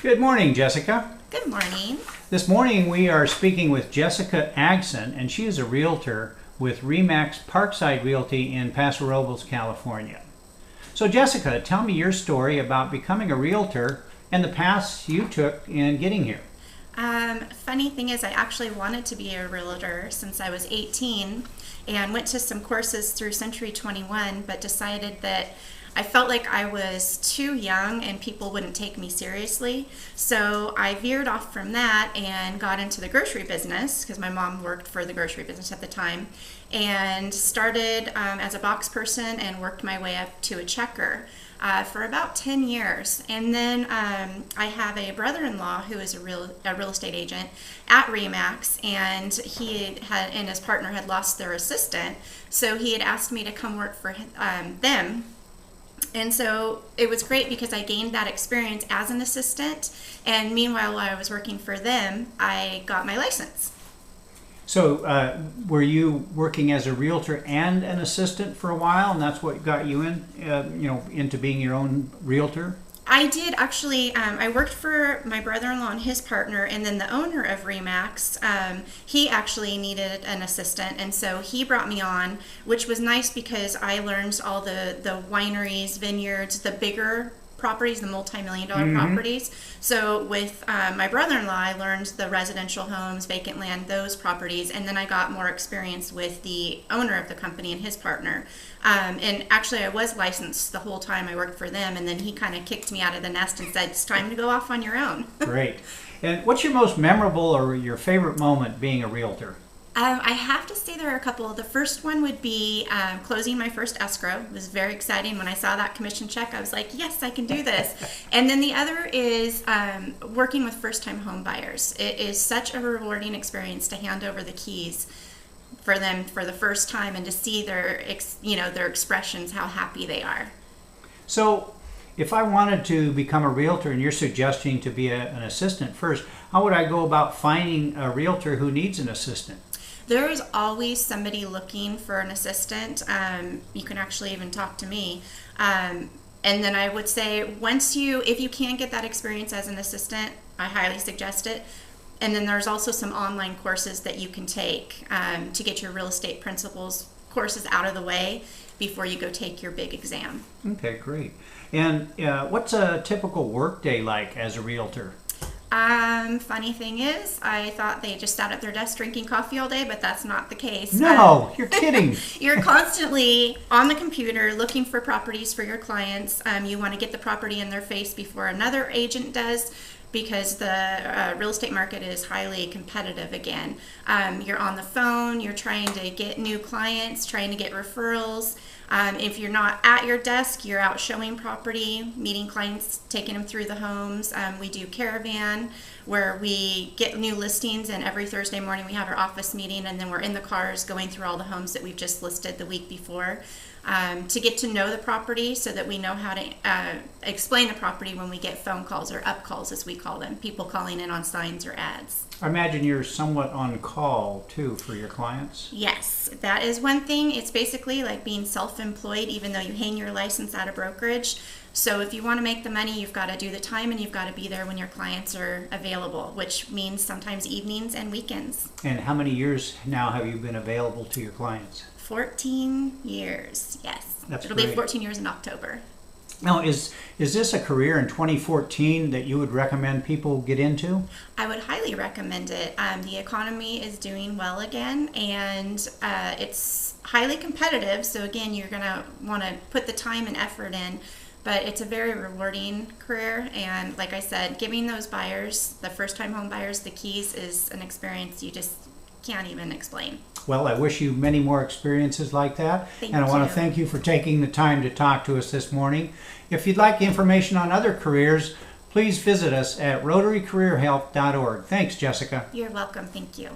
Good morning, Jessica. Good morning. This morning we are speaking with Jessica Aggson, and she is a realtor with Remax Parkside Realty in Paso Robles, California. So Jessica, tell me your story about becoming a realtor and the paths you took in getting here. Funny thing is, I actually wanted to be a realtor since I was 18 and went to some courses through Century 21, but decided that I felt like I was too young and people wouldn't take me seriously. So I veered off from that and got into the grocery business because my mom worked for the grocery business at the time, and started as a box person and worked my way up to a checker for about 10 years. And then I have a brother-in-law who is a real estate agent at Remax, and he and his partner had lost their assistant, so he had asked me to come work for them. And so it was great because I gained that experience as an assistant, and meanwhile, while I was working for them, I got my license. So were you working as a realtor and an assistant for a while, and that's what got you into being your own realtor? I did actually. I worked for my brother-in-law and his partner, and then the owner of Remax, he actually needed an assistant, and so he brought me on, which was nice because I learned all the wineries, vineyards, the bigger properties, the multi-million-dollar properties. So with my brother-in-law, I learned the residential homes, vacant land, those properties, and then I got more experience with the owner of the company and his partner. And actually, I was licensed the whole time I worked for them, and then he kind of kicked me out of the nest and said, "It's time to go off on your own." Great. And what's your most memorable or your favorite moment being a realtor? I have to say there are a couple. The first one would be closing my first escrow. It was very exciting. When I saw that commission check, I was like, yes, I can do this. And then the other is working with first-time home buyers. It is such a rewarding experience to hand over the keys for them for the first time and to see their expressions, how happy they are. So if I wanted to become a realtor, and you're suggesting to be an assistant first, how would I go about finding a realtor who needs an assistant? There is always somebody looking for an assistant. You can actually even talk to me. And then I would say, if you can get that experience as an assistant, I highly suggest it. And then there's also some online courses that you can take to get your real estate principles courses out of the way before you go take your big exam. Okay, great. And what's a typical workday like as a realtor? Funny thing is, I thought they just sat at their desk drinking coffee all day, but that's not the case. No, you're kidding. You're constantly on the computer looking for properties for your clients. You want to get the property in their face before another agent does, because the real estate market is highly competitive again. You're on the phone, you're trying to get new clients, trying to get referrals. If you're not at your desk, you're out showing property, meeting clients, taking them through the homes. We do Caravan, where we get new listings, and every Thursday morning we have our office meeting, and then we're in the cars going through all the homes that we've just listed the week before to get to know the property so that we know how to explain the property when we get phone calls, or up calls as we call them, people calling in on signs or ads. I imagine you're somewhat on call too for your clients. Yes, that is one thing. It's basically like being self-employed, even though you hang your license at a brokerage. So if you want to make the money, you've got to do the time, and you've got to be there when your clients are available, which means sometimes evenings and weekends. And how many years now have you been available to your clients? 14 years, yes. It'll be 14 years in October. Now, is this a career in 2014 that you would recommend people get into? I would highly recommend it. The economy is doing well again, and it's highly competitive. So again, you're going to want to put the time and effort in, but it's a very rewarding career. And like I said, giving those buyers, the first-time home buyers, the keys is an experience you just can't even explain. Well, I wish you many more experiences like that. Thank and I want you. to thank you for taking the time to talk to us this morning. If you'd like information on other careers, please visit us at rotarycareerhelp.org. Thanks, Jessica. You're welcome. Thank you.